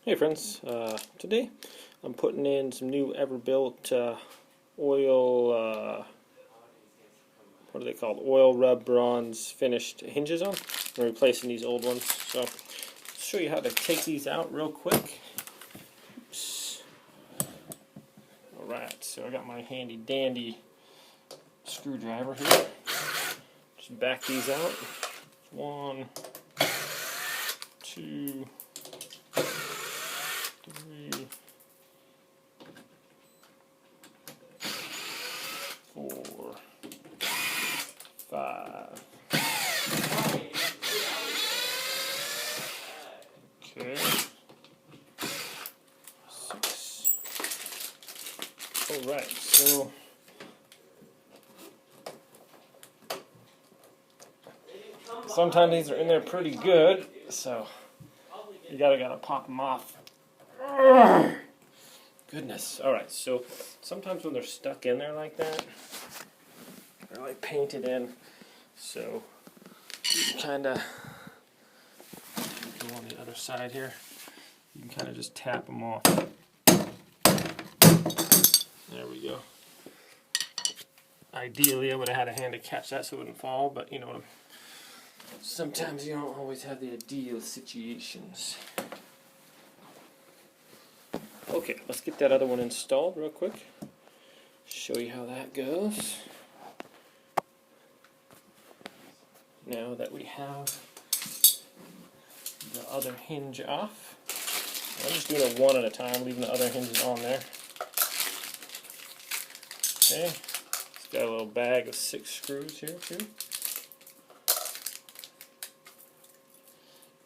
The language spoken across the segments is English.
Hey friends, today I'm putting in some new Everbuilt oil, what are they called? Oil rub bronze finished hinges on. I'm replacing these old ones. So, I'll show you how to take these out real quick. Oops. Alright, so I got my handy dandy screwdriver here. Just back these out. 1, 2, 3, 4, 5. Okay. 6. Alright, so sometimes these are in there pretty good, so you gotta pop them off. Goodness. Alright, so sometimes when they're stuck in there like that, they're like painted in, so you can kinda go on the other side here. You can kinda just tap them off. There we go. Ideally I would have had a hand to catch that so it wouldn't fall, but you know, sometimes you don't always have the ideal situations. Okay, let's get that other one installed real quick. Show you how that goes. Now that we have the other hinge off, I'm just doing it one at a time, leaving the other hinges on there. Okay, it's got a little bag of 6 screws here too.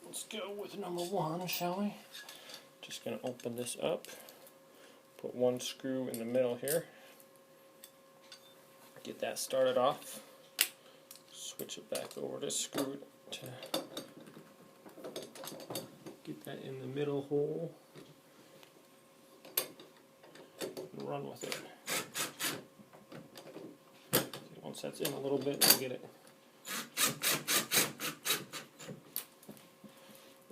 Let's go with number 1, shall we? Just going to open this up, put 1 screw in the middle here, get that started off, switch it back over to screw it to get that in the middle hole, and run with it. Once that's in a little bit, we'll get it.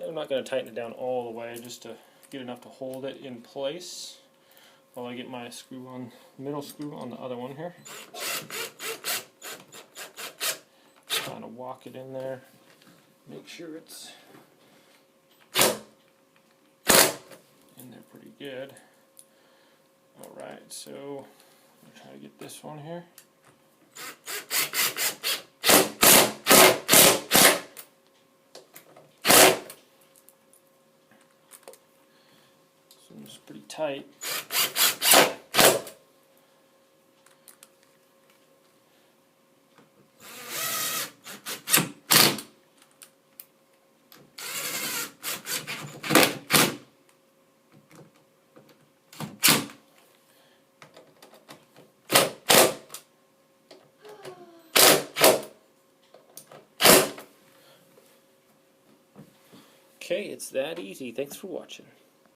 I'm not going to tighten it down all the way, just to get enough to hold it in place while I get my screw on, middle screw on the other one here. Kind of walk it in there, make sure it's in there pretty good. Alright, so I'll try to get this one here. It's pretty tight. Okay, it's that easy. Thanks for watching.